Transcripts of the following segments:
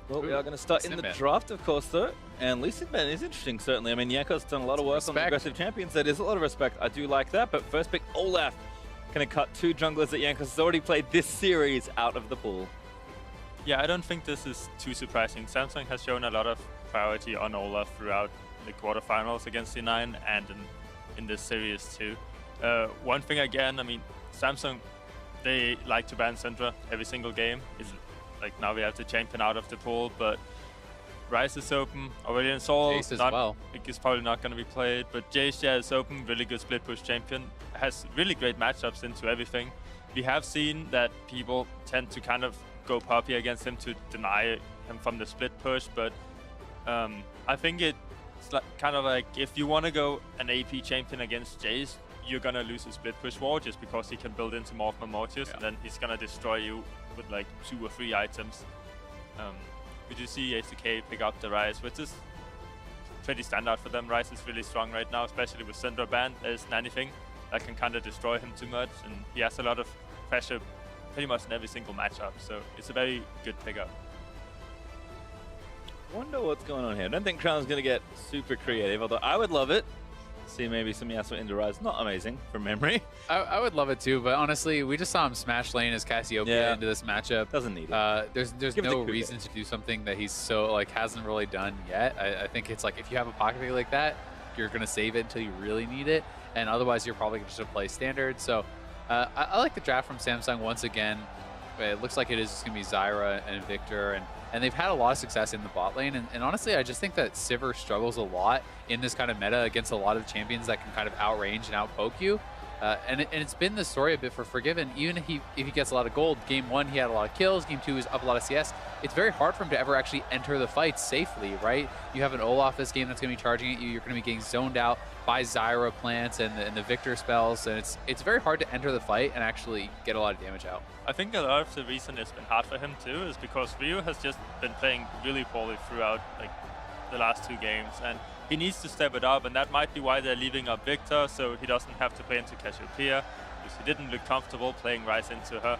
Well, we are going to start in the draft, of course, though. And Lee Sin-Man is interesting, certainly. I mean, Jankos has done a lot of work on the aggressive champions. That is a lot of respect. I do like that. But first pick, Olaf. Going to cut 2 junglers that Jankos has already played this series out of the pool. Yeah, I don't think this is too surprising. Samsung has shown a lot of priority on Olaf throughout the quarterfinals against C9 and in this series too. One thing again, I mean, Samsung, they like to ban Syndra every single game. It's like now we have the champion out of the pool, but Ryze is open, Aurelion Sol is probably not going to be played, but Jace is open, really good split push champion, has really great matchups into everything. We have seen that people tend to kind of go poppy against him to deny him from the split push, but I think it's kind of like if you want to go an AP champion against Jace, you're going to lose a split push war just because he can build into more Mortius, and then he's going to destroy you with like 2 or 3 items. We do see H2K pick up the Ryze, which is pretty standard for them. Ryze is really strong right now, especially with Syndra banned. There isn't anything that can kind of destroy him too much, and he has a lot of pressure pretty much in every single matchup, so it's a very good pickup. Wonder what's going on here. I don't think Crown's going to get super creative, although I would love it. See maybe some Yasuo into Ryze. Not amazing from memory. I would love it too, but honestly, we just saw him smash lane as Cassiopeia into this matchup. Doesn't need it. There's no reason to do something that he's so like hasn't really done yet. I think it's like if you have a pocket pick like that, you're gonna save it until you really need it, and otherwise you're probably just gonna play standard. So I like the draft from Samsung once again. It looks like it is just gonna be Zyra and Viktor, and they've had a lot of success in the bot lane. And honestly, I just think that Sivir struggles a lot in this kind of meta against a lot of champions that can kind of outrange and outpoke you. And it's been the story a bit for Forgiven. Even if he gets a lot of gold, game 1 he had a lot of kills, game 2 is up a lot of CS. It's very hard for him to ever actually enter the fight safely, right? You have an Olaf this game that's going to be charging at you. You're going to be getting zoned out by Zyra plants and the Viktor spells, and it's very hard to enter the fight and actually get a lot of damage out. I think a lot of the reason it's been hard for him too is because Ryu has just been playing really poorly throughout like the last 2 games, and he needs to step it up, and that might be why they're leaving up Viktor, so he doesn't have to play into Cassiopeia, because he didn't look comfortable playing Ryze into her.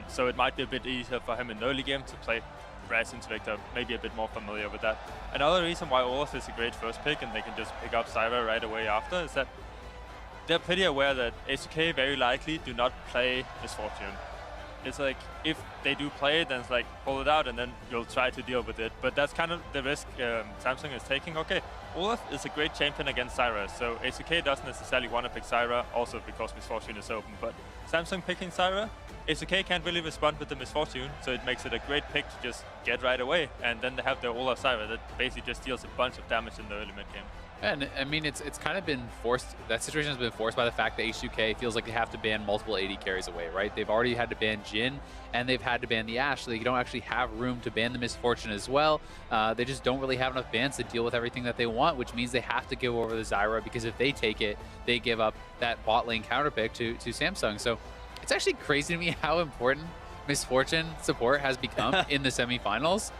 So it might be a bit easier for him in the early game to play Ryze into Viktor, maybe a bit more familiar with that. Another reason why Olaf is a great first pick and they can just pick up Zyra right away after is that they're pretty aware that H2K very likely do not play Misfortune. It's like, if they do play it, then it's like, pull it out and then you'll try to deal with it. But that's kind of the risk Samsung is taking. Okay, Olaf is a great champion against Zyra, so H2K doesn't necessarily want to pick Zyra, also because Misfortune is open. But Samsung picking Zyra, H2K can't really respond with the Misfortune, so it makes it a great pick to just get right away. And then they have their Olaf Zyra that basically just deals a bunch of damage in the early mid game. And I mean, it's kind of been forced, that situation has been forced by the fact that H2K feels like they have to ban multiple AD carries away, right? They've already had to ban Jhin, and they've had to ban the Ashe, so they don't actually have room to ban the Misfortune as well. They just don't really have enough bans to deal with everything that they want, which means they have to give over the Zyra, because if they take it, they give up that bot lane counter pick to Samsung. So it's actually crazy to me how important Misfortune support has become in the semifinals.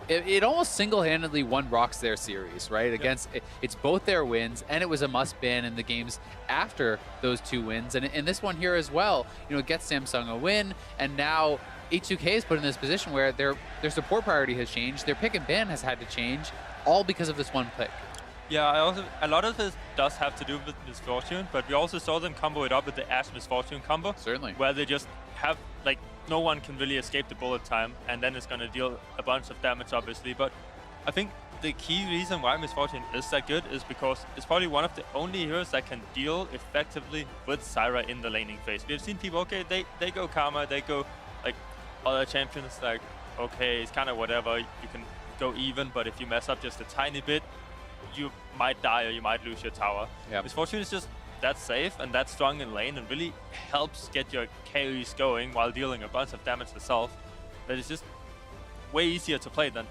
It almost single-handedly won Rocks their series, right? Against it's both their wins, and it was a must-ban in the games after those 2 wins. And in this one here as well, you know, it gets Samsung a win, and now H2K is put in this position where their support priority has changed, their pick and ban has had to change, all because of this one pick. Yeah, a lot of this does have to do with Misfortune, but we also saw them combo it up with the Ashe Misfortune combo. Certainly. Where they just have, like, no one can really escape the bullet time, and then it's going to deal a bunch of damage, obviously. But I think the key reason why Misfortune is that good is because it's probably one of the only heroes that can deal effectively with Zyra in the laning phase. We've seen people, okay, they go Karma, they go, like, other champions, like, okay, it's kind of whatever, you can go even, but if you mess up just a tiny bit, you might die or you might lose your tower. Yep. Misfortune is just that safe and that strong in lane and really helps get your carries going while dealing a bunch of damage herself. That is just way easier to play than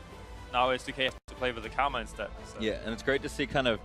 now H2K has to play with the Karma instead. So. Yeah, and it's great to see kind of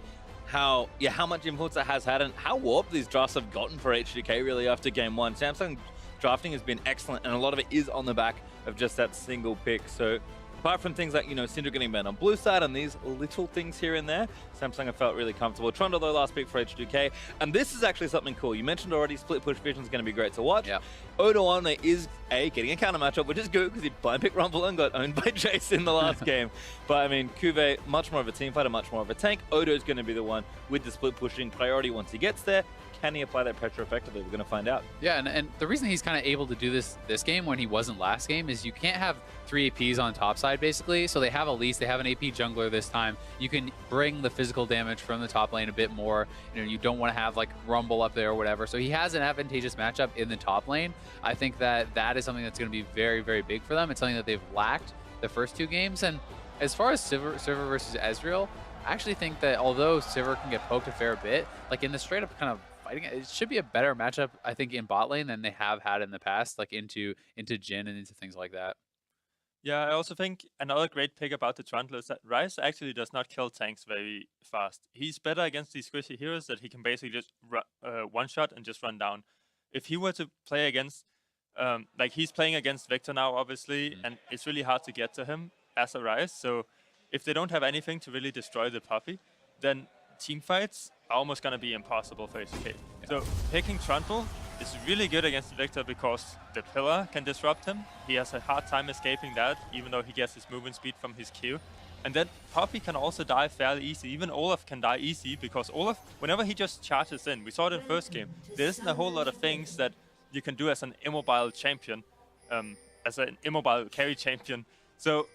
how much influence it has had and how warped these drafts have gotten for H2K really after game 1. Samsung drafting has been excellent, and a lot of it is on the back of just that single pick. So apart from things like, Syndra getting banned on blue side and these little things here and there, Samsung have felt really comfortable. Trundle, though, last pick for H2K. And this is actually something cool. You mentioned already split push vision is going to be great to watch. Yeah. Odoamne is, getting a counter matchup, which is good because he blind picked Rumble and got owned by Jace in the last game. But, I mean, CuVee, much more of a team fighter, much more of a tank. Odo's going to be the one with the split pushing priority once he gets there. Can he apply that pressure effectively? We're going to find out. Yeah, and the reason he's kind of able to do this game when he wasn't last game is you can't have 3 APs on top side, basically. So they have Elise, they have an AP jungler this time. You can bring the physical damage from the top lane a bit more. You don't want to have like Rumble up there or whatever. So he has an advantageous matchup in the top lane. I think that is something that's going to be very, very big for them. It's something that they've lacked the first 2 games. And as far as Sivir versus Ezreal, I actually think that although Sivir can get poked a fair bit, like in the straight up kind of fighting, it should be a better matchup, I think, in bot lane than they have had in the past, like into Jhin and into things like that. Yeah, I also think another great pick about the Trundle is that Ryze actually does not kill tanks very fast. He's better against these squishy heroes that he can basically just one-shot and just run down. If he were to play against, like he's playing against Viktor now, obviously, and it's really hard to get to him as a Ryze. So if they don't have anything to really destroy the puppy, then team fights are almost going to be impossible for H2K. Yeah. So picking Trundle is really good against Viktor because the pillar can disrupt him. He has a hard time escaping that, even though he gets his movement speed from his Q. And then Poppy can also die fairly easy. Even Olaf can die easy because Olaf, whenever he just charges in, we saw it in first game, there isn't a whole lot of things that you can do as an immobile champion, as an immobile carry champion. So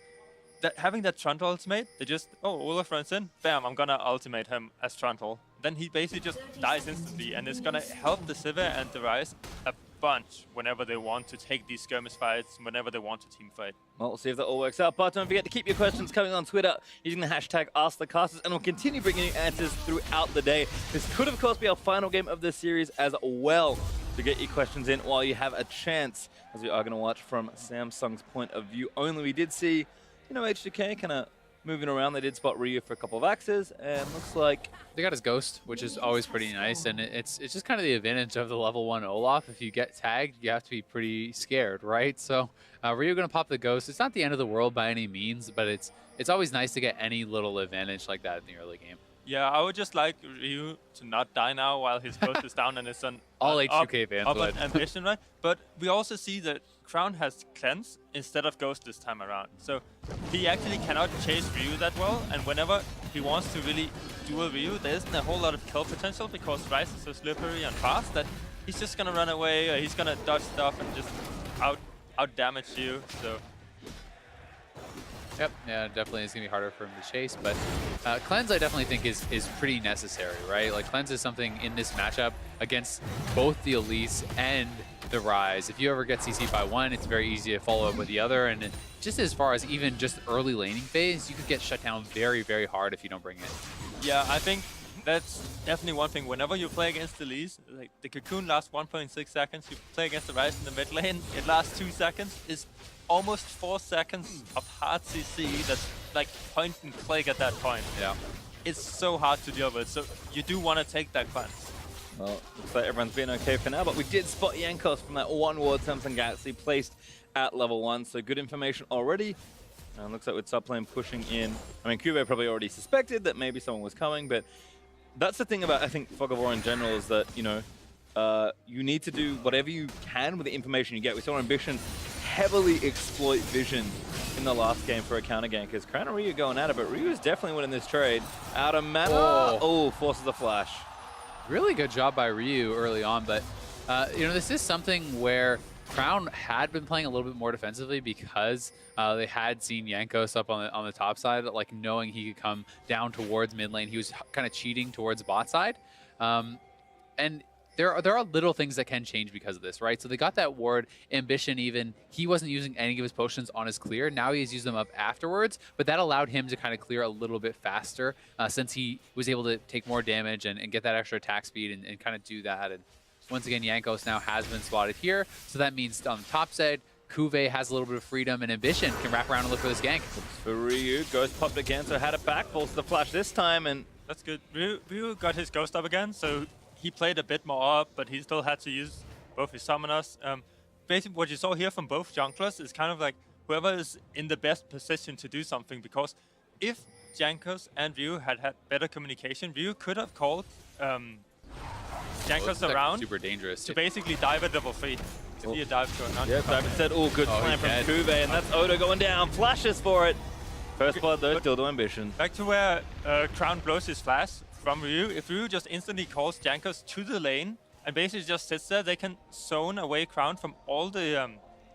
having that Trundle ultimate, they just, Olaf runs in, bam, I'm gonna ultimate him as Trundle. Then he basically just dies instantly, and it's gonna help the Sivir and the Ryze a bunch whenever they want to take these skirmish fights, whenever they want to team fight. Well, we'll see if that all works out. But don't forget to keep your questions coming on Twitter using the hashtag AskTheCasters, and we'll continue bringing you answers throughout the day. This could, of course, be our final game of the series as well. So get your questions in while you have a chance, as we are going to watch from Samsung's point of view only. We did see, H2K kind of moving around. They did spot Ryu for a couple of axes, and looks like they got his ghost, which is always pretty nice. And it's just kind of the advantage of the level 1 Olaf. If you get tagged, you have to be pretty scared, right? So Ryu gonna pop the ghost. It's not the end of the world by any means, but it's always nice to get any little advantage like that in the early game. Yeah, I would just like Ryu to not die now while his ghost is down and it's an all H2K fans would. Ambition, right? But we also see that Crown has cleanse instead of ghost this time around. So he actually cannot chase Ryu that well, and whenever he wants to really duel Ryu, there isn't a whole lot of kill potential because Ryze is so slippery and fast that he's just gonna run away, or he's gonna dodge stuff and just out damage you. So yep, yeah, definitely it's going to be harder for him to chase, but Cleanse I definitely think is pretty necessary, right? Like Cleanse is something in this matchup against both the Elise and the Ryze. If you ever get CC'd by one, it's very easy to follow up with the other, and just as far as even just early laning phase, you could get shut down very, very hard if you don't bring it. Yeah, I think that's definitely one thing. Whenever you play against the Elise, like the Cocoon lasts 1.6 seconds, you play against the Ryze in the mid lane, it lasts 2 seconds. It's almost 4 seconds of hard CC that's like point and click at that point. Yeah. It's so hard to deal with, so you do want to take that cleanse. Well, looks like everyone's been okay for now, but we did spot Jankos from that one ward Samsung Galaxy placed at level 1, so good information already. And looks like with top lane pushing in, I mean, CuVee probably already suspected that maybe someone was coming, but that's the thing about, I think, Fog of War in general is that, you need to do whatever you can with the information you get. We saw Ambition heavily exploit vision in the last game for a counter gank, because Crown and Ryu going at it, but Ryu is definitely winning this trade. Out of mana, forces a flash. Really good job by Ryu early on, but this is something where Crown had been playing a little bit more defensively because they had seen Jankos up on the top side, like knowing he could come down towards mid lane. He was kind of cheating towards bot side, and there are little things that can change because of this, right? So they got that ward. Ambition even, he wasn't using any of his potions on his clear. Now he's used them up afterwards, but that allowed him to kind of clear a little bit faster since he was able to take more damage and get that extra attack speed and kind of do that. And once again, Jankos now has been spotted here. So that means on the top side, CuVee has a little bit of freedom, and Ambition can wrap around and look for this gank. For Ryu, Ghost popped again, so had it back, falls the flash this time, and that's good. Ryu got his Ghost up again, so he played a bit more up, but he still had to use both his summoners. Basically, what you saw here from both junglers is kind of like whoever is in the best position to do something, because if Jankos and Ryu had better communication, Ryu could have called Jankos around super dangerous to basically dive at level 3. To be a dive to a non. Yeah, Simon said, oh, good plan from CuVee, and that's Odo going down. Flashes for it. First blood though, still no ambition. Back to where Crown blows his flash from Ryu. If Ryu just instantly calls Jankos to the lane and basically just sits there, they can zone away Crown from all the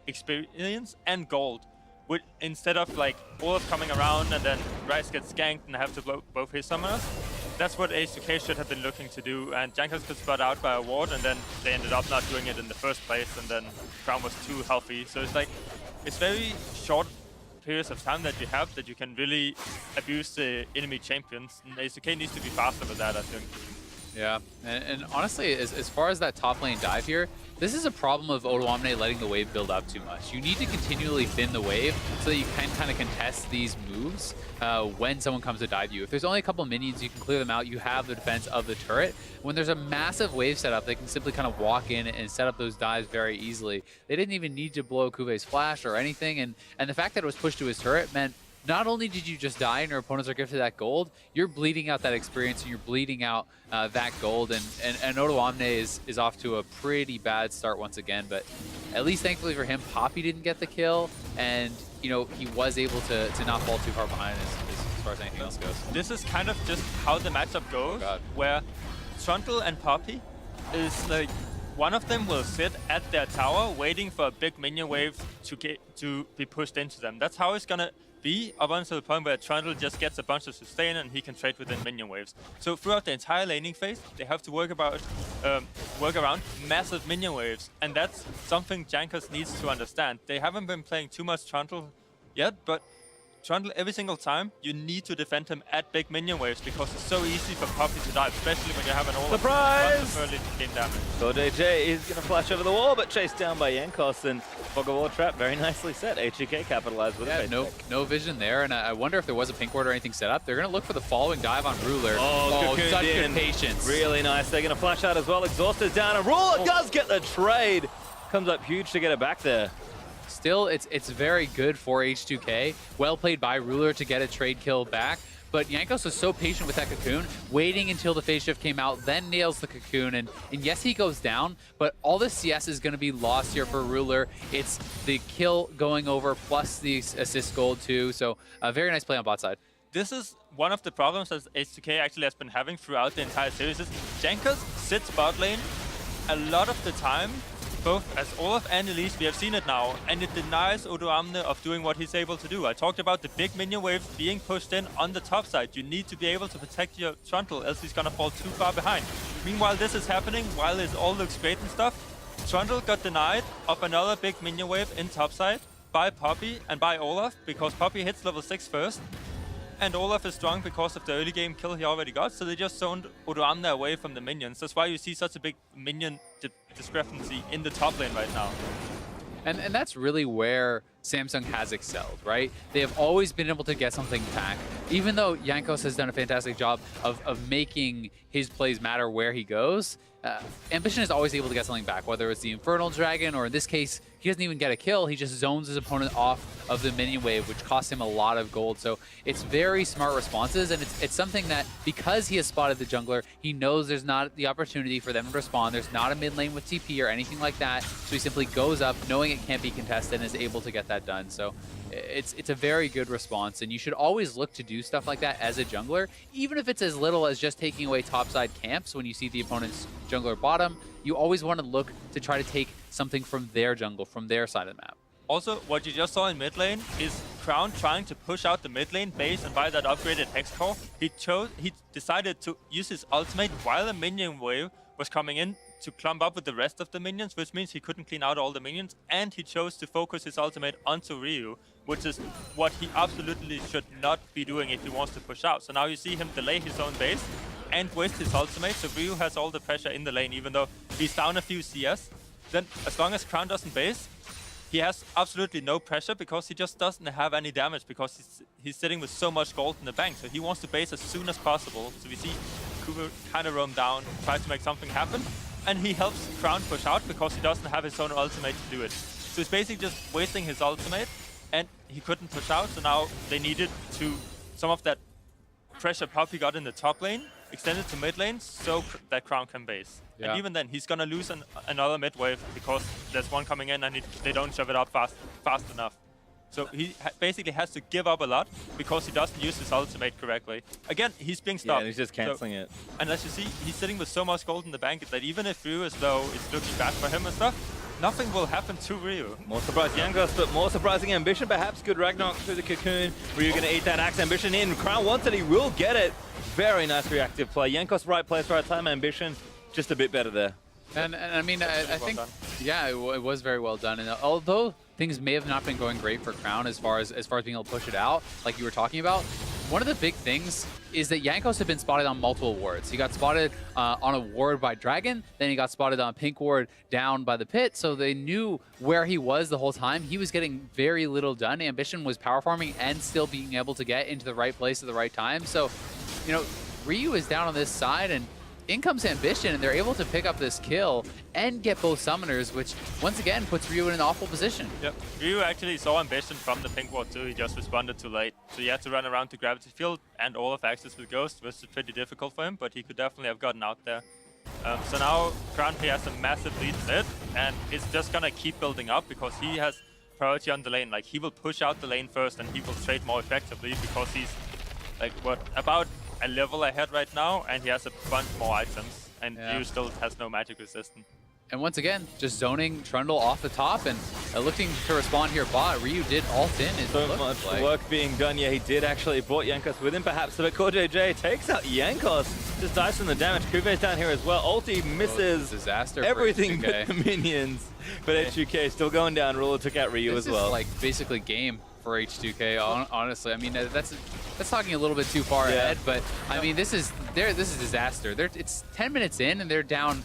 experience and gold. Instead of like Olaf coming around and then Ryze gets ganked and have to blow both his summoners. That's what H2K should have been looking to do, and Jankos got spot out by a ward, and then they ended up not doing it in the first place, and then Crown was too healthy. So it's like, it's very short periods of time that you have that you can really abuse the enemy champions, and H2K needs to be faster with that, I think. Yeah, and honestly, as far as that top lane dive here, this is a problem of Odoamne letting the wave build up too much. You need to continually thin the wave so that you can kind of contest these moves when someone comes to dive you. If there's only a couple minions, you can clear them out. You have the defense of the turret. When there's a massive wave setup, they can simply kind of walk in and set up those dives very easily. They didn't even need to blow CuVee's flash or anything, and the fact that it was pushed to his turret meant not only did you just die and your opponents are gifted that gold, you're bleeding out that experience and you're bleeding out that gold. And Odoamne is off to a pretty bad start once again. But at least thankfully for him, Poppy didn't get the kill. And, you know, he was able to not fall too far behind as far as anything else goes. This is kind of just how the matchup goes, where Trundle and Poppy is like, one of them will sit at their tower waiting for a big minion wave to be pushed into them. That's how it's gonna be up until the point where Trundle just gets a bunch of sustain and he can trade within minion waves. So throughout the entire laning phase, they have to work around massive minion waves, and that's something Jankos needs to understand. They haven't been playing too much Trundle yet, but Trundle, every single time, you need to defend him at big minion waves because it's so easy for Poppy to dive, especially when you have an Olaf. Surprise! Early game damage. CoreJJ is going to flash over the wall, but chased down by Jankos, and Fog of War trap very nicely set. H2K capitalized with it. No vision there, and I wonder if there was a pink ward or anything set up. They're going to look for the following dive on Ruler. Oh, such good patience. Really nice. They're going to flash out as well. Exhausted down, and Ruler does get the trade. Comes up huge to get it back there. Still, it's very good for H2K. Well played by Ruler to get a trade kill back. But Jankos was so patient with that cocoon, waiting until the phase shift came out, then nails the cocoon. And yes, he goes down, but all the CS is going to be lost here for Ruler. It's the kill going over plus the assist gold too. So a very nice play on bot side. This is one of the problems that H2K actually has been having throughout the entire series. Is Jankos sits bot lane a lot of the time, both as Olaf and Elise, we have seen it now, and it denies Odoamne of doing what he's able to do. I talked about the big minion waves being pushed in on the top side. You need to be able to protect your Trundle, else he's gonna fall too far behind. Meanwhile, this is happening, while it all looks great and stuff, Trundle got denied of another big minion wave in top side by Poppy and by Olaf, because Poppy hits level 6 first, and Olaf is strong because of the early game kill he already got, so they just zoned Odoamne away from the minions. That's why you see such a big minion discrepancy in the top lane right now. And that's really where Samsung has excelled, right? They have always been able to get something back. Even though Jankos has done a fantastic job of making his plays matter where he goes, Ambition is always able to get something back, whether it's the Infernal Dragon, or in this case, he doesn't even get a kill. He just zones his opponent off of the minion wave, which costs him a lot of gold. So it's very smart responses, and it's something that, because he has spotted the jungler, he knows there's not the opportunity for them to respond. There's not a mid lane with TP or anything like that. So he simply goes up, knowing it can't be contested, and is able to get that done. So it's a very good response, and you should always look to do stuff like that as a jungler, even if it's as little as just taking away topside camps when you see the opponent's jungler bottom. You always want to look to try to take something from their jungle, from their side of the map. Also, what you just saw in mid lane is Crown trying to push out the mid lane base and buy that upgraded Hex core. He decided to use his ultimate while a minion wave was coming in to clump up with the rest of the minions, which means he couldn't clean out all the minions, and he chose to focus his ultimate onto Ryu, which is what he absolutely should not be doing if he wants to push out. So now you see him delay his own base and waste his ultimate, so Ryu has all the pressure in the lane, even though he's down a few CS. Then, as long as Crown doesn't base, he has absolutely no pressure because he just doesn't have any damage because he's sitting with so much gold in the bank. So he wants to base as soon as possible. So we see CuVee kind of roam down, try to make something happen, and he helps Crown push out because he doesn't have his own ultimate to do it. So he's basically just wasting his ultimate and he couldn't push out, so now they needed to, some of that pressure Puppy got in the top lane, extended to mid lane, so that Crown can base. Yeah. And even then, he's gonna lose another mid wave because there's one coming in and they don't shove it up fast enough. So he basically has to give up a lot because he doesn't use his ultimate correctly. Again, he's being stopped. Yeah, he's just cancelling it. And as you see, he's sitting with so much gold in the bank that even if Ryu is low, it's looking bad for him and stuff, nothing will happen to Ryu. More surprised Jankos, but more surprising Ambition. Perhaps good Ragnarok through the cocoon. Ryu gonna eat that Axe. Ambition in. Crown wants it, he will get it. Very nice reactive play. Jankos right place, right time. Ambition just a bit better there. And I mean, I think, yeah, it was very well done. And although things may have not been going great for Crown as far as being able to push it out, like you were talking about, one of the big things is that Jankos had been spotted on multiple wards. He got spotted on a ward by Dragon, then he got spotted on a pink ward down by the pit, so they knew where he was the whole time. He was getting very little done. Ambition was power farming and still being able to get into the right place at the right time. So, you know, Ryu is down on this side, and in comes Ambition, and they're able to pick up this kill and get both summoners, which once again puts Ryu in an awful position. Yep. Ryu actually saw Ambition from the pink ward too, he just responded too late. So he had to run around to Gravity Field and Olaf access with Ghost, which is pretty difficult for him, but he could definitely have gotten out there. So now Crown P has a massive lead mid, and it's just gonna keep building up because he has priority on the lane. Like, he will push out the lane first and he will trade more effectively because he's like, what, about a level ahead right now, and he has a bunch more items, and Ryu still has no magic resistance. And once again, just zoning Trundle off the top and looking to respond here bot. Ryu did ult in. So much work being done. Yeah, he did actually brought Jankos with him perhaps, but CoreJJ takes out Jankos. Just dies from the damage. CuVee's down here as well. Ulti misses everything but the minions. But H2K still going down. Ruler took out Ryu as well. This is like basically game for H2K, honestly. I mean, that's talking a little bit too far ahead, but I mean, this is disaster. It's 10 minutes in and they're down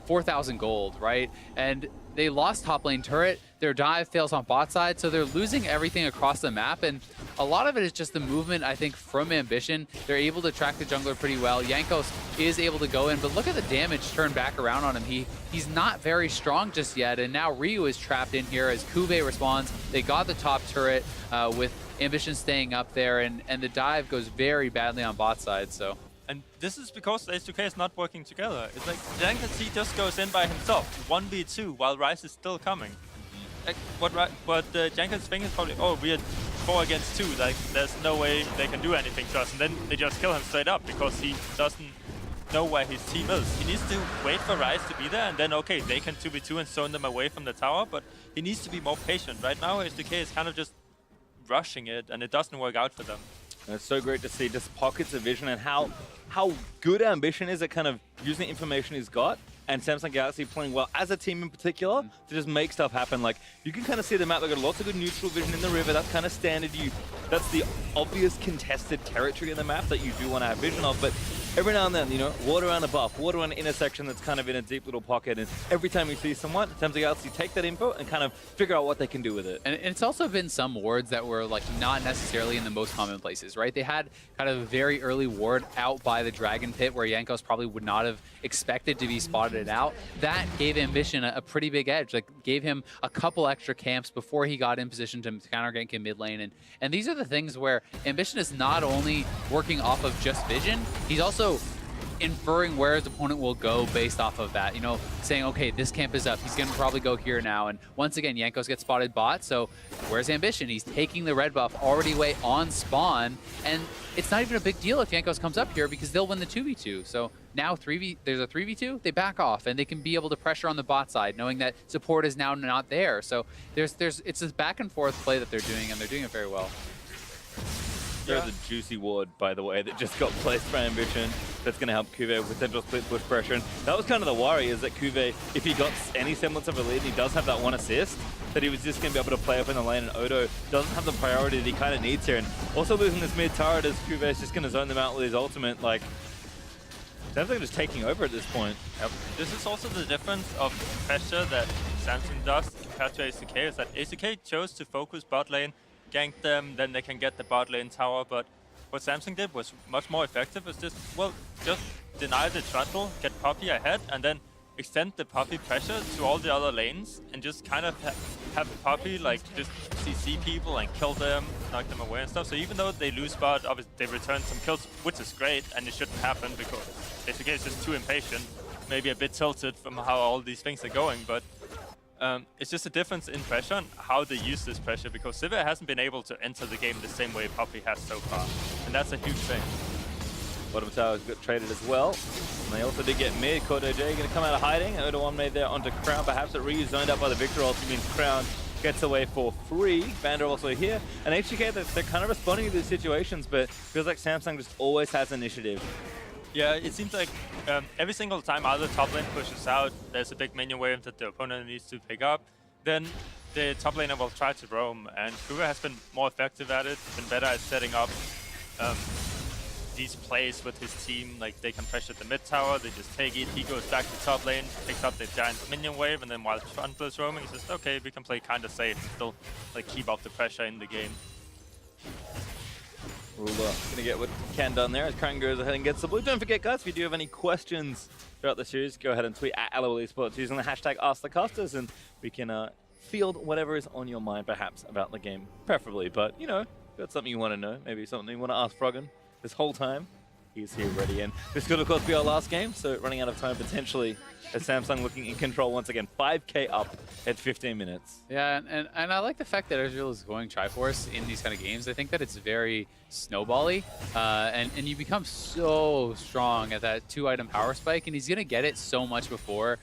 4,000 gold, right? And they lost top lane turret. Their dive fails on bot side, so they're losing everything across the map, and a lot of it is just the movement, I think, from Ambition. They're able to track the jungler pretty well. Jankos is able to go in, but look at the damage turned back around on him. He's not very strong just yet, and now Ryu is trapped in here as CuVee responds. They got the top turret with Ambition staying up there, and the dive goes very badly on bot side, so. And this is because H2K is not working together. It's like Jankos, he just goes in by himself, 1v2, while Ryze is still coming. Like, what Jankos thinking is probably, oh, we are 4 against 2, like, there's no way they can do anything to us. And then they just kill him straight up because he doesn't know where his team is. He needs to wait for Ryze to be there, and then, okay, they can 2v2 and zone them away from the tower, but he needs to be more patient. Right now, H2K is kind of just rushing it, and it doesn't work out for them. And it's so great to see just pockets of vision and how good Ambition is at kind of using the information he's got, and Samsung Galaxy playing well as a team in particular to just make stuff happen. Like, you can kind of see the map, they've got lots of good neutral vision in the river. That's kind of standard. That's the obvious contested territory in the map that you do want to have vision of, but every now and then, you know, water around a buff, water around an intersection that's kind of in a deep little pocket, and every time you see someone, Samsung Galaxy take that info and kind of figure out what they can do with it. And it's also been some wards that were like not necessarily in the most common places, right? They had kind of a very early ward out by the Dragon Pit where Jankos probably would not have expected to be spotted out. That gave Ambition a pretty big edge, like gave him a couple extra camps before he got in position to counter gank in mid lane. And these are the things where Ambition is not only working off of just vision, he's also inferring where his opponent will go based off of that, you know, saying, okay, this camp is up, he's gonna probably go here now. And once again, Jankos gets spotted bot, so where's Ambition? He's taking the red buff already way on spawn, and it's not even a big deal if Jankos comes up here because they'll win the 2v2. So now there's a 3v2, they back off and they can be able to pressure on the bot side knowing that support is now not there. So it's this back and forth play that they're doing, and they're doing it very well. There's a juicy ward, by the way, that just got placed by Ambition that's going to help CuVee with potential split push pressure. And that was kind of the worry, is that CuVee, if he got any semblance of a lead, he does have that one assist, that he was just going to be able to play up in the lane, and Odo doesn't have the priority that he kind of needs here. And also losing this mid turret as CuVee is just going to zone them out with his ultimate, like, sounds like just taking over at this point. Yep. This is also the difference of pressure that Samsung does compared to ADC, is that ADC chose to focus bot lane, gank them, then they can get the bot lane tower, but what Samsung did was much more effective. It's just, well, just deny the Trundle, get Poppy ahead, and then extend the Poppy pressure to all the other lanes, and just kind of have Poppy like just CC people and kill them, knock them away and stuff. So even though they lose spot, obviously they return some kills, which is great, and it shouldn't happen because basically it's just too impatient, maybe a bit tilted from how all these things are going, but it's just a difference in pressure and how they use this pressure, because Sivir hasn't been able to enter the game the same way Poppy has so far, and that's a huge thing. Bottom tower got traded as well. And they also did get mid. CoreJJ going to come out of hiding. Odoamne there onto Crown. Perhaps it Ryu zoned up by the Viktor also means Crown gets away for free. Vander also here. And H2K, they're kind of responding to these situations, but feels like Samsung just always has initiative. Yeah, it seems like every single time either top lane pushes out, there's a big minion wave that the opponent needs to pick up, then the top laner will try to roam, and CuVee has been more effective at it, been better at setting up these plays with his team. Like, they can pressure the mid tower, they just take it, he goes back to top lane, picks up the giant minion wave, and then while Trundle is roaming, he's just, okay, we can play kind of safe, still like keep up the pressure in the game. Ruler gonna get what he can done there as Crown goes ahead and gets the blue. Don't forget, guys, if you do have any questions throughout the series, go ahead and tweet at LoL Esports using the hashtag AskTheCasters, and we can field whatever is on your mind, perhaps, about the game, preferably. But, you know, if you've got something you want to know, maybe something you want to ask Froggen this whole time, he's here ready. And this could, of course, be our last game, so running out of time potentially as Samsung looking in control once again. 5K up at 15 minutes. Yeah, and I like the fact that Ezreal is going Triforce in these kind of games. I think that it's very snowbally, and you become so strong at that 2-item power spike, and he's going to get it so much before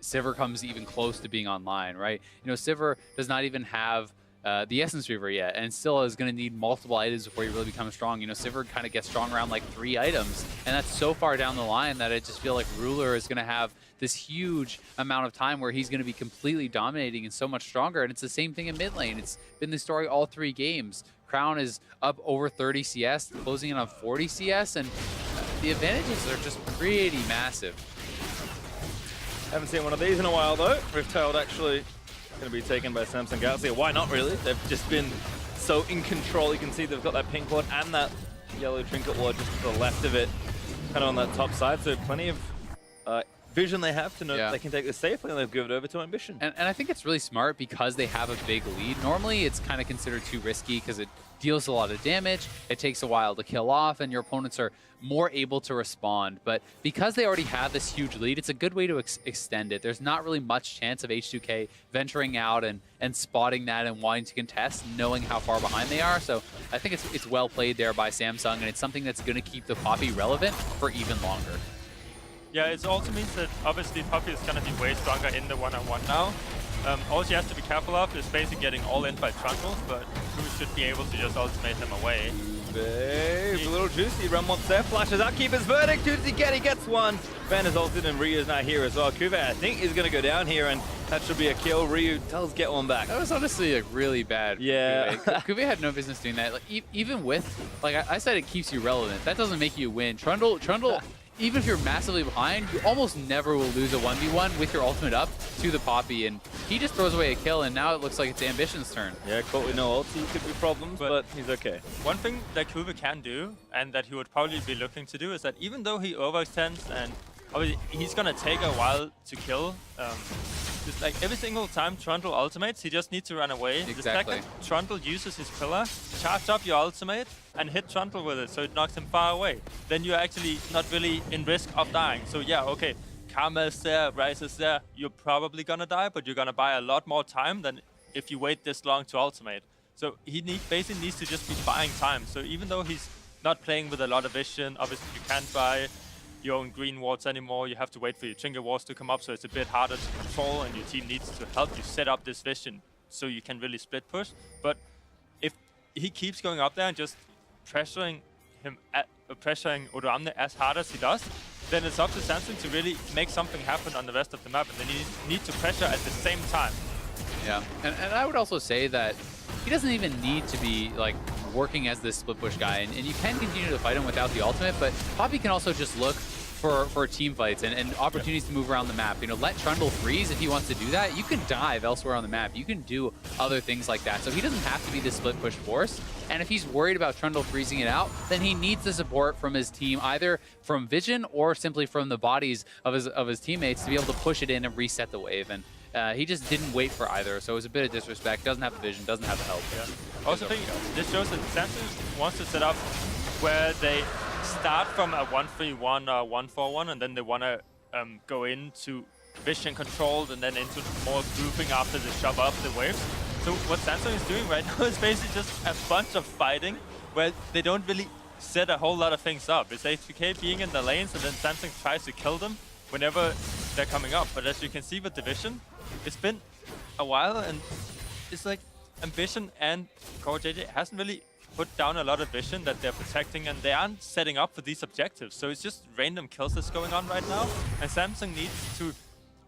Sivir comes even close to being online, right? You know, Sivir does not even have the Essence Reaver yet, and still is going to need multiple items before he really becomes strong. You know, Sivir kind of gets strong around like 3 items, and that's so far down the line that I just feel like Ruler is going to have this huge amount of time where he's going to be completely dominating and so much stronger. And it's the same thing in mid lane. It's been the story all 3 games. Crown is up over 30 CS, closing in on 40 CS, and the advantages are just pretty massive. Haven't seen one of these in a while, though. Rift-tailed actually going to be taken by Samsung Galaxy. Why not, really? They've just been so in control. You can see they've got that pink ward and that yellow trinket ward just to the left of it, kind of on that top side. So plenty of vision they have to know that they can take this safely, and they've given it over to Ambition. And I think it's really smart because they have a big lead. Normally, it's kind of considered too risky because it deals a lot of damage, it takes a while to kill off, and your opponents are more able to respond. But because they already have this huge lead, it's a good way to extend it. There's not really much chance of H2K venturing out and spotting that and wanting to contest, knowing how far behind they are. So I think it's well played there by Samsung, and it's something that's going to keep the Poppy relevant for even longer. Yeah, it also means that obviously Poppy is going to be way stronger in the one-on-one now. All she has to be careful of is basically getting all in by Trundle, but CuVee should be able to just ultimate them away. It's a little juicy. Run wants there, flashes out, Keeper's Verdict. Who does he get? He gets one. Vander's ulted and Ryu's not here as well. CuVee, I think, is going to go down here, and that should be a kill. Ryu does get one back. That was honestly like really bad. Yeah. CuVee had no business doing that. Like, even with, like I said, it keeps you relevant. That doesn't make you win. Trundle, even if you're massively behind, you almost never will lose a 1v1 with your ultimate up to the Poppy, and he just throws away a kill, and now it looks like it's Ambition's turn. Yeah, caught with no ulti could be problems, but he's okay. One thing that CuVee can do, and that he would probably be looking to do, is that even though he overextends, and obviously he's gonna take a while to kill, just like every single time Trundle ultimates, he just needs to run away. Exactly. The fact that Trundle uses his pillar, charge up your ultimate, and hit Trundle with it, so it knocks him far away. Then you're actually not really in risk of dying. So yeah, okay, Karma is there, Ryze is there, you're probably gonna die, but you're gonna buy a lot more time than if you wait this long to ultimate. So he basically needs to just be buying time. So even though he's not playing with a lot of vision, obviously you can't buy your own green wards anymore, you have to wait for your trinket wards to come up, so it's a bit harder to control, and your team needs to help you set up this vision so you can really split push. But if he keeps going up there and just pressuring Odoamne as hard as he does, then it's up to Samsung to really make something happen on the rest of the map, and then you need to pressure at the same time. Yeah, and I would also say that he doesn't even need to be like working as this split push guy, and you can continue to fight him without the ultimate, but Poppy can also just look for team fights and opportunities to move around the map. You know, let Trundle freeze if he wants to do that. You can dive elsewhere on the map. You can do other things like that. So he doesn't have to be the split push force. And if he's worried about Trundle freezing it out, then he needs the support from his team, either from vision or simply from the bodies of his teammates, to be able to push it in and reset the wave. And He just didn't wait for either, so it was a bit of disrespect. Doesn't have the vision, doesn't have the help. Yeah. Also, think this shows that Samsung wants to set up where they start from a 1-3-1 or 1-4-1, and then they want to go into vision controlled and then into more grouping after they shove up the waves. So what Samsung is doing right now is basically just a bunch of fighting where they don't really set a whole lot of things up. It's H2K being in the lanes, and then Samsung tries to kill them whenever they're coming up. But as you can see with the vision, it's been a while, and it's like Ambition and CoreJJ hasn't really put down a lot of vision that they're protecting, and they aren't setting up for these objectives. So it's just random kills that's going on right now, and Samsung needs to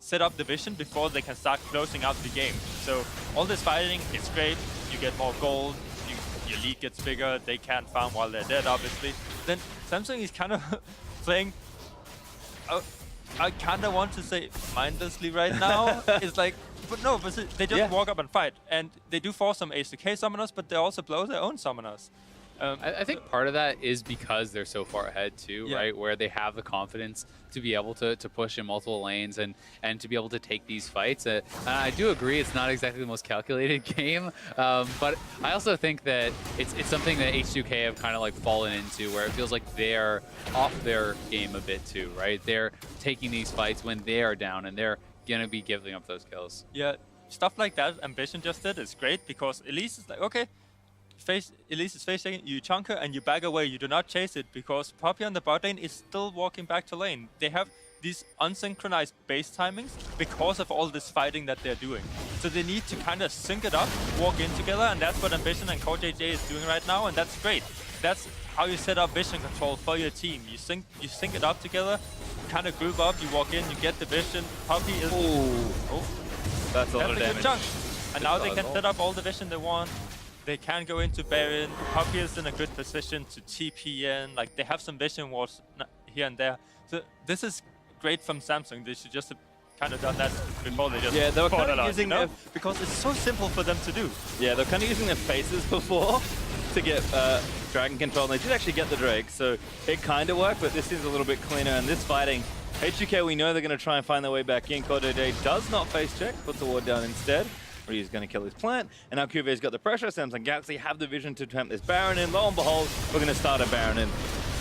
set up the vision before they can start closing out the game. So all this fighting, it's great. You get more gold, your lead gets bigger, they can't farm while they're dead, obviously. Then Samsung is kind of playing, I kind of want to say mindlessly right now. It's like, but no, but they just walk up and fight. And they do force some H2K summoners, but they also blow their own summoners. I think part of that is because they're so far ahead too, right? Where they have the confidence to be able to push in multiple lanes and to be able to take these fights. And I do agree it's not exactly the most calculated game, but I also think that it's something that H2K have kind of like fallen into, where it feels like they're off their game a bit too, right? They're taking these fights when they are down, and they're gonna be giving up those kills. Yeah, stuff like that Ambition just did is great, because Elise is like, okay, Elise is facing, you chunk her and you back away, you do not chase it, because Poppy on the bot lane is still walking back to lane. They have these unsynchronized base timings because of all this fighting that they're doing. So they need to kind of sync it up, walk in together, and that's what Ambition and CoreJJ is doing right now, and that's great. That's how you set up vision control for your team. You sync it up together, kind of group up, you walk in, you get the vision. Poppy is... That's a lot of damage. Chunk. And now they can set up all the vision they want. They can go into Baron. Poppy is in a good position to TP in. Like, they have some vision wards here and there. So this is great from Samsung. They should just have kind of done that before they just they were kind of using their, because it's so simple for them to do. Yeah, they're kind of using their faces before to get Dragon control, and they did actually get the Drake, so it kind of worked, but this is a little bit cleaner, and this fighting, H2K, we know they're going to try and find their way back in. CoreJJ does not face check, puts the ward down instead. He's going to kill his plant, and now CuVee's got the pressure. Samsung Galaxy have the vision to attempt this Baron in. Lo and behold, we're going to start a Baron in.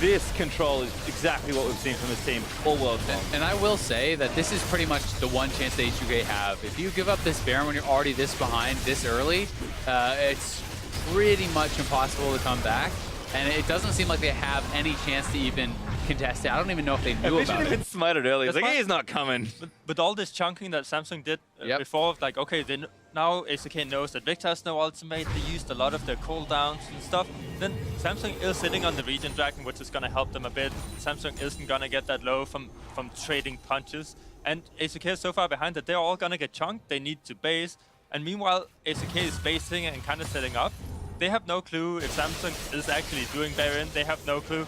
This control is exactly what we've seen from this team all world long. And I will say that this is pretty much the one chance that H2K have. If you give up this Baron when you're already this behind, this early, it's pretty much impossible to come back. And it doesn't seem like they have any chance to even contest it. I don't even know if they knew about it. Been smited early. It's like, he's not coming. But all this chunking that Samsung did before, like, okay, now ACK knows that Viktor has no ultimate. They used a lot of their cooldowns and stuff. Then Samsung is sitting on the Regen Dragon, which is going to help them a bit. Samsung isn't going to get that low from trading punches. And ACK is so far behind that they're all going to get chunked. They need to base. And meanwhile, ACK is basing and kind of setting up. They have no clue if Samsung is actually doing Baron. They have no clue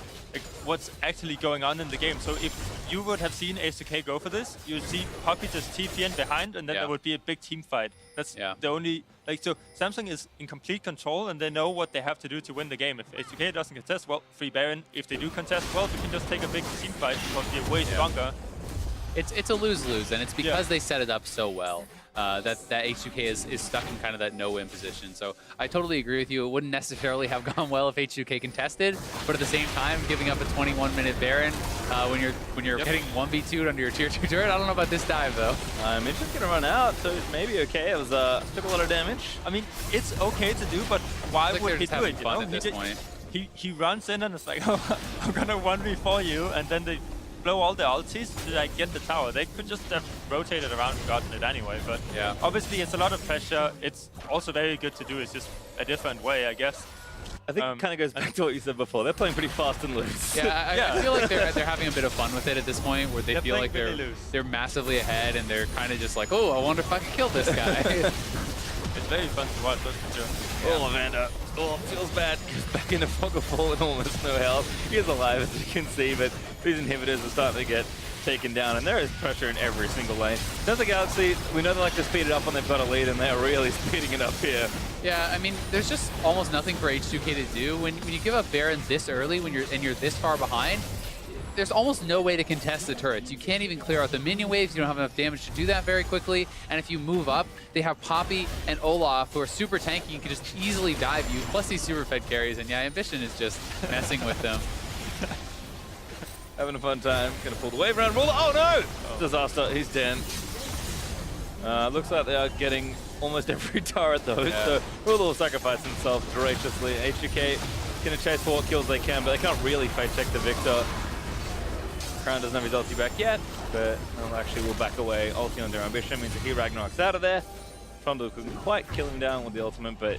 what's actually going on in the game. So if you would have seen ACK go for this, you would see Poppy just TP in behind, and then there would be a big team fight. That's the only... Like, so Samsung is in complete control, and they know what they have to do to win the game. If ACK doesn't contest, well, free Baron. If they do contest, well, we can just take a big team fight because they're way stronger. It's a lose-lose, and it's because they set it up so well. That H2K is stuck in kind of that no-win position. So I totally agree with you. It wouldn't necessarily have gone well if H2K contested, but at the same time, giving up a 21-minute Baron when you're hitting 1v2'd under your tier 2 turret, I don't know about this dive though. It's just gonna run out, so it's maybe okay. It was took a lot of damage. I mean, it's okay to do, but why would he do it? You know? At this point. He runs in and it's like, oh, I'm gonna 1v4 you, and then they blow all the ultis to like get the tower. They could just have rotated around and gotten it anyway, but obviously it's a lot of pressure. It's also very good to do. It's just a different way, I guess. I think it kind of goes back to what you said before. They're playing pretty fast and loose. I feel like they're having a bit of fun with it at this point, where they feel like they're massively ahead, and they're kind of just like, oh, I wonder if I can kill this guy. It's very fun to watch, that's for sure. Oh, Vander. Oh, feels bad. Goes back into Fog of Fall with almost no health. He is alive, as you can see, but these inhibitors are starting to get taken down, and there is pressure in every single lane. Does the Galaxy, we know they like to speed it up when they've got a lead, and they're really speeding it up here. Yeah, I mean, there's just almost nothing for H2K to do. When you give up Baron this early, when you're this far behind, there's almost no way to contest the turrets. You can't even clear out the minion waves. You don't have enough damage to do that very quickly. And if you move up, they have Poppy and Olaf, who are super tanky and can just easily dive you, plus these super fed carries. And yeah, Ambition is just messing with them. Having a fun time. Gonna pull the wave around. Roll. Oh no! Oh. Disaster. He's dead. Looks like they are getting almost every turret though. Yeah. So Rula will sacrifice himself graciously. H2K gonna chase for what kills they can, but they can't really fake check the Viktor. Crown doesn't have his ulti back yet, but actually will back away. Ulti on their Ambition means that he Ragnarok's out of there. Trundle couldn't quite kill him down with the ultimate, but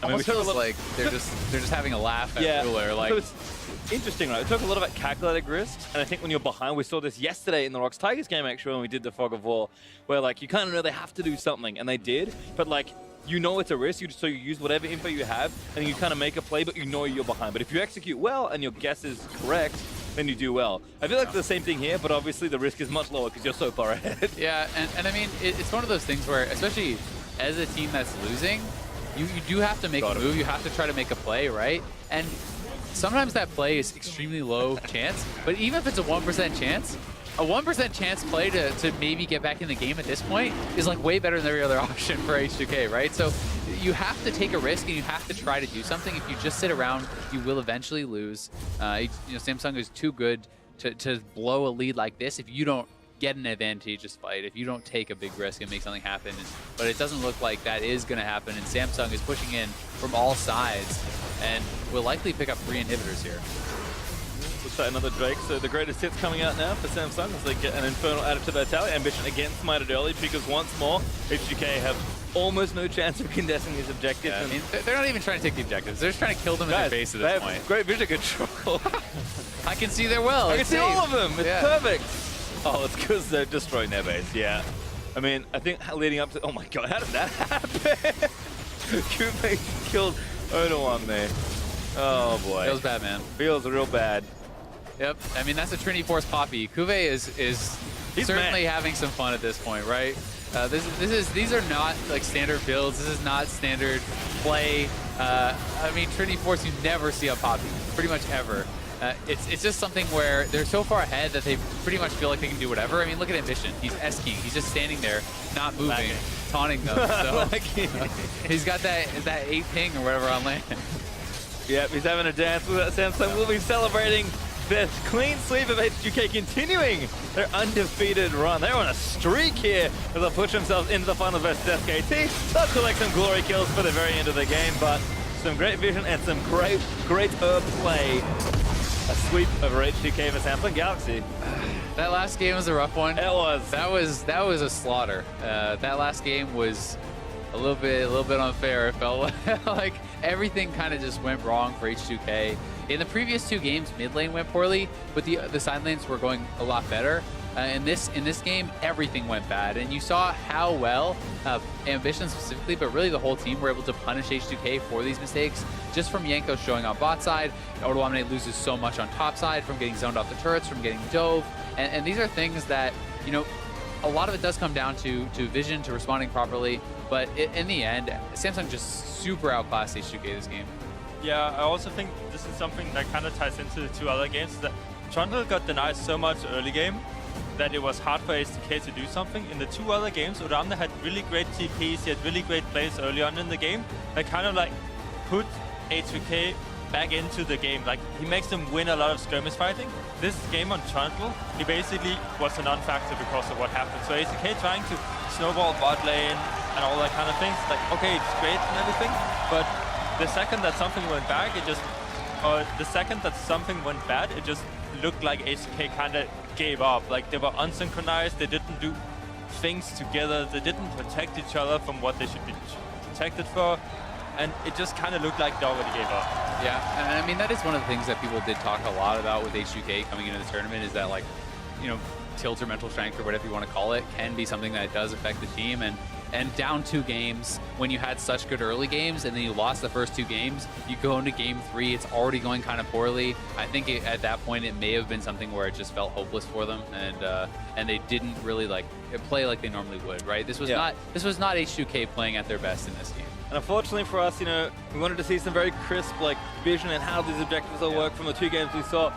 I mean, we feels like they're just having a laugh at Ruler. Like, so it's interesting, right? We talk a lot about calculated risk, and I think when you're behind, we saw this yesterday in the Rocks Tigers game actually when we did the Fog of War, where like you kind of know they have to do something, and they did, but like you know it's a risk, so you use whatever info you have, and you kind of make a play, but you know you're behind. But if you execute well and your guess is correct, then you do well. I feel like it's the same thing here, but obviously the risk is much lower because you're so far ahead. Yeah, and I mean, it's one of those things where, especially as a team that's losing, you do have to make a move, you have to try to make a play, right? And sometimes that play is extremely low chance, but even if it's a 1% chance, a 1% chance play to maybe get back in the game at this point is like way better than every other option for H2K, right? So you have to take a risk and you have to try to do something. If you just sit around, you will eventually lose. You know, Samsung is too good to blow a lead like this if you don't get an advantageous fight, if you don't take a big risk and make something happen. But it doesn't look like that is going to happen, and Samsung is pushing in from all sides and will likely pick up 3 inhibitors here. Looks like another Drake, so the greatest hits coming out now for Samsung as they get an Infernal added to their tally. Ambition again smited early because once more, H2K have almost no chance of contesting these objectives. Yeah, I mean, they're not even trying to take the objectives. They're just trying to kill them in their base at this point. Great vision control. I can see their well. I can see all of them. It's perfect. Oh, it's because they're destroying their base, yeah. I mean, I think leading up to... Oh my god, how did that happen? CuVee killed Odoamne. Oh boy. Feels bad, man. Feels real bad. Yep, I mean, that's a Trinity Force Poppy. CuVee is certainly having some fun at this point, right? These are not like standard builds. This is not standard play. I mean, Trinity Force, you never see a Poppy, pretty much ever. It's just something where they're so far ahead that they pretty much feel like they can do whatever. I mean, look at Ambition. He's S-keying. He's just standing there, not moving, taunting them. So he's got that 8 ping or whatever on lane. Yep, he's having a dance with that. Samsung will be celebrating their clean sweep of H2K, continuing their undefeated run. They're on a streak here as they push themselves into the final versus SKT. They'll collect some glory kills for the very end of the game, but some great vision and some great play. A sweep over H2K for Samsung Galaxy. That last game was a rough one. It was. That was a slaughter. That last game was a little bit unfair. It felt like everything kind of just went wrong for H2K. In the previous 2 games, mid lane went poorly, but the side lanes were going a lot better. In this game, everything went bad, and you saw how well Ambition specifically, but really the whole team were able to punish H2K for these mistakes. Just from Jankos showing on bot side, Odoamne loses so much on top side from getting zoned off the turrets, from getting dove, and these are things that, you know, a lot of it does come down to vision, to responding properly, but in the end, Samsung just super outclassed H2K this game. Yeah, I also think this is something that kind of ties into the 2 other games, that Trundle got denied so much early game that it was hard for H2K to do something. In the 2 other games, Odoamne had really great TPs, he had really great plays early on in the game that kind of like put H2K back into the game. Like, he makes them win a lot of skirmish fighting. This game on Trundle, he basically was a non-factor because of what happened. So H2K trying to snowball bot lane and all that kind of things, like, okay, it's great and everything, but the second that something went back, it just looked like H2K kind of gave up. Like, they were unsynchronized, they didn't do things together, they didn't protect each other from what they should be protected for, and it just kind of looked like they already gave up. Yeah, and I mean, that is one of the things that people did talk a lot about with H2K coming into the tournament, is that, like, you know, tilt or mental strength or whatever you want to call it can be something that does affect the team, and down 2 games, when you had such good early games and then you lost the first 2 games, you go into game 3, it's already going kind of poorly. I think at that point it may have been something where it just felt hopeless for them, and they didn't really like play like they normally would, right? This was not H2K playing at their best in this game. And unfortunately for us, you know, we wanted to see some very crisp like vision and how these objectives will work from the 2 games we saw.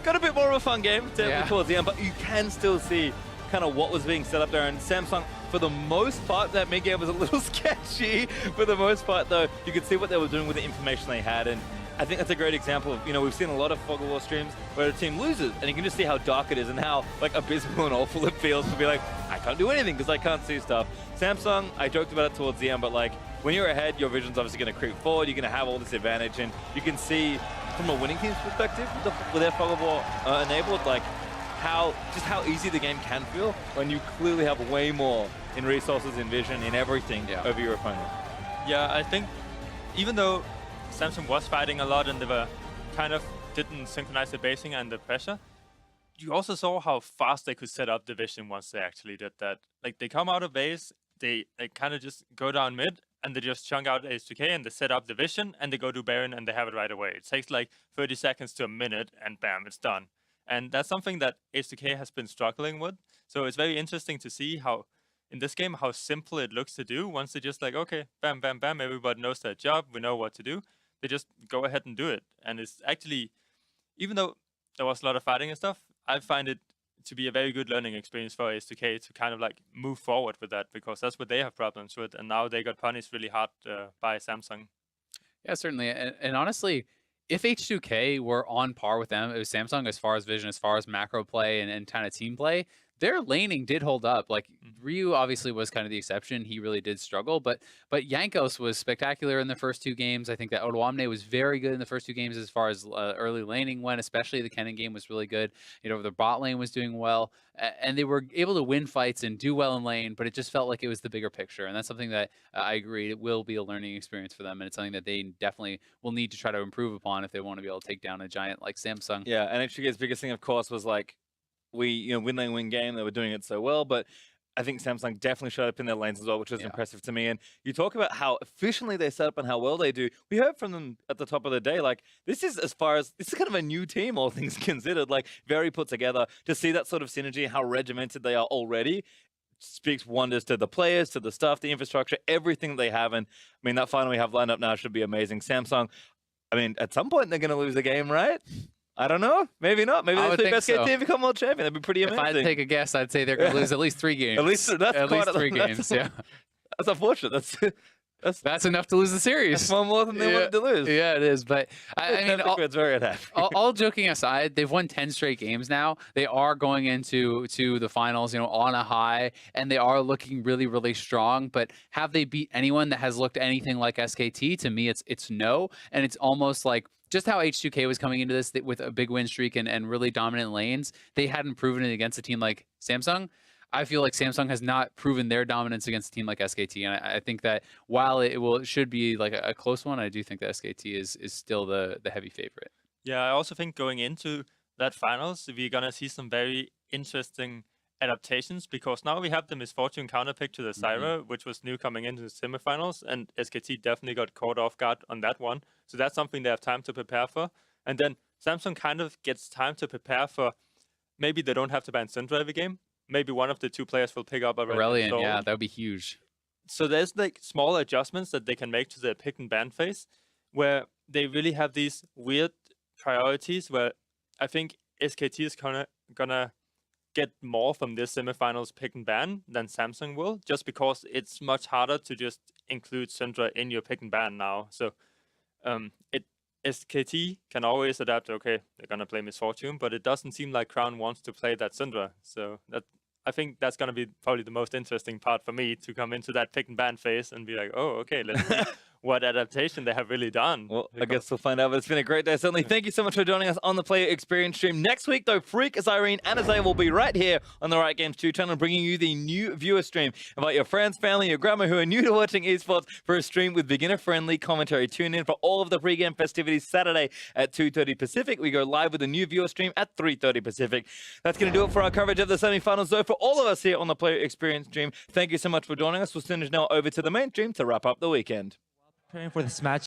got a bit more of a fun game towards the end, but you can still see kind of what was being set up there. And Samsung, for the most part, that mid game was a little sketchy. For the most part, though, you could see what they were doing with the information they had. And I think that's a great example of, we've seen a lot of Fog of War streams where a team loses, and you can just see how dark it is and how like abysmal and awful it feels to be like, I can't do anything because I can't see stuff. Samsung, I joked about it towards the end, but like when you're ahead, your vision's obviously going to creep forward. You're going to have all this advantage, and you can see from a winning team's perspective with their Fog of War enabled, like how easy the game can feel when you clearly have way more in resources, in vision, in everything over your opponent. Yeah, I think even though Samsung was fighting a lot and they were kind of didn't synchronize the basing and the pressure, you also saw how fast they could set up the vision once they actually did that. Like they come out of base, they kind of just go down mid and they just chunk out H2K and they set up the vision and they go to Baron and they have it right away. It takes like 30 seconds to a minute and bam, it's done. And that's something that H2K has been struggling with. So it's very interesting to see how, in this game, how simple it looks to do. Once they just like, okay, bam, bam, bam, everybody knows their job, we know what to do. They just go ahead and do it. And it's actually, even though there was a lot of fighting and stuff, I find it to be a very good learning experience for H2K to kind of like move forward with that, because that's what they have problems with. And now they got punished really hard by Samsung. Yeah, certainly. And honestly, if H2K were on par with them, it was Samsung as far as vision, as far as macro play and kind of team play, their laning did hold up. Like Ryu obviously was kind of the exception. He really did struggle, but Jankos was spectacular in the first two games. I think that Odoamne was very good in the first two games as far as early laning went, especially the Kennen game was really good. The bot lane was doing well, and they were able to win fights and do well in lane, but it just felt like it was the bigger picture. And that's something that I agree, it will be a learning experience for them. And it's something that they definitely will need to try to improve upon if they want to be able to take down a giant like Samsung. Yeah, and HGK's biggest thing, of course, was like, win lane win game, they were doing it so well, but I think Samsung definitely showed up in their lanes as well, which was impressive to me. And you talk about how efficiently they set up and how well they do. We heard from them at the top of the day, like, this is kind of a new team, all things considered, like very put together. To see that sort of synergy, how regimented they are already, speaks wonders to the players, to the staff, the infrastructure, everything they have. And I mean, that final we have lined up now should be amazing. Samsung, I mean, at some point they're going to lose the game, right? I don't know. Maybe not. Maybe they think SKT so. Become world champion. That'd be pretty amazing. If I had to take a guess, I'd say they're going to lose at least 3 games. At least three games. Yeah, that's unfortunate. That's enough to lose the series. That's one more than they wanted to lose. Yeah, it is. But I mean, it's very unhappy. all joking aside, they've won 10 straight games now. They are going into the finals, on a high, and they are looking really, really strong. But have they beat anyone that has looked anything like SKT? To me, it's no, and it's almost like just how H2K was coming into this with a big win streak and really dominant lanes. They hadn't proven it against a team like Samsung. I feel like Samsung has not proven their dominance against a team like SKT, and I think that while it should be like a close one, I do think that SKT is still the heavy favorite. Yeah, I also think going into that finals, we're gonna see some very interesting adaptations, because now we have the Misfortune counterpick to the Zyra, which was new coming into the semifinals, and SKT definitely got caught off guard on that one. So that's something they have time to prepare for. And then Samsung kind of gets time to prepare for, maybe they don't have to ban Syndra every game. Maybe one of the 2 players will pick up Aurelian, yeah, that would be huge. So there's like small adjustments that they can make to their pick and ban phase, where they really have these weird priorities, where I think SKT is gonna get more from this semifinals pick and ban than Samsung will, just because it's much harder to just include Syndra in your pick and ban now. So SKT can always adapt, okay, they're gonna play Misfortune, but it doesn't seem like Crown wants to play that Syndra. So I think that's gonna be probably the most interesting part for me, to come into that pick and ban phase and be like, oh, okay, let's see what adaptation they have really done. Well, I guess we'll find out, but it's been a great day. Certainly, thank you so much for joining us on the Player Experience stream. Next week, though, Freak, Zyra, and Azael will be right here on the Riot Games 2 channel, bringing you the new viewer stream. Invite your friends, family, your grandma who are new to watching esports for a stream with beginner-friendly commentary. Tune in for all of the pre-game festivities Saturday at 2:30 Pacific. We go live with a new viewer stream at 3:30 Pacific. That's going to do it for our coverage of the semifinals, though. For all of us here on the Player Experience stream, thank you so much for joining us. We'll send it now over to the main stream to wrap up the weekend. Preparing for this match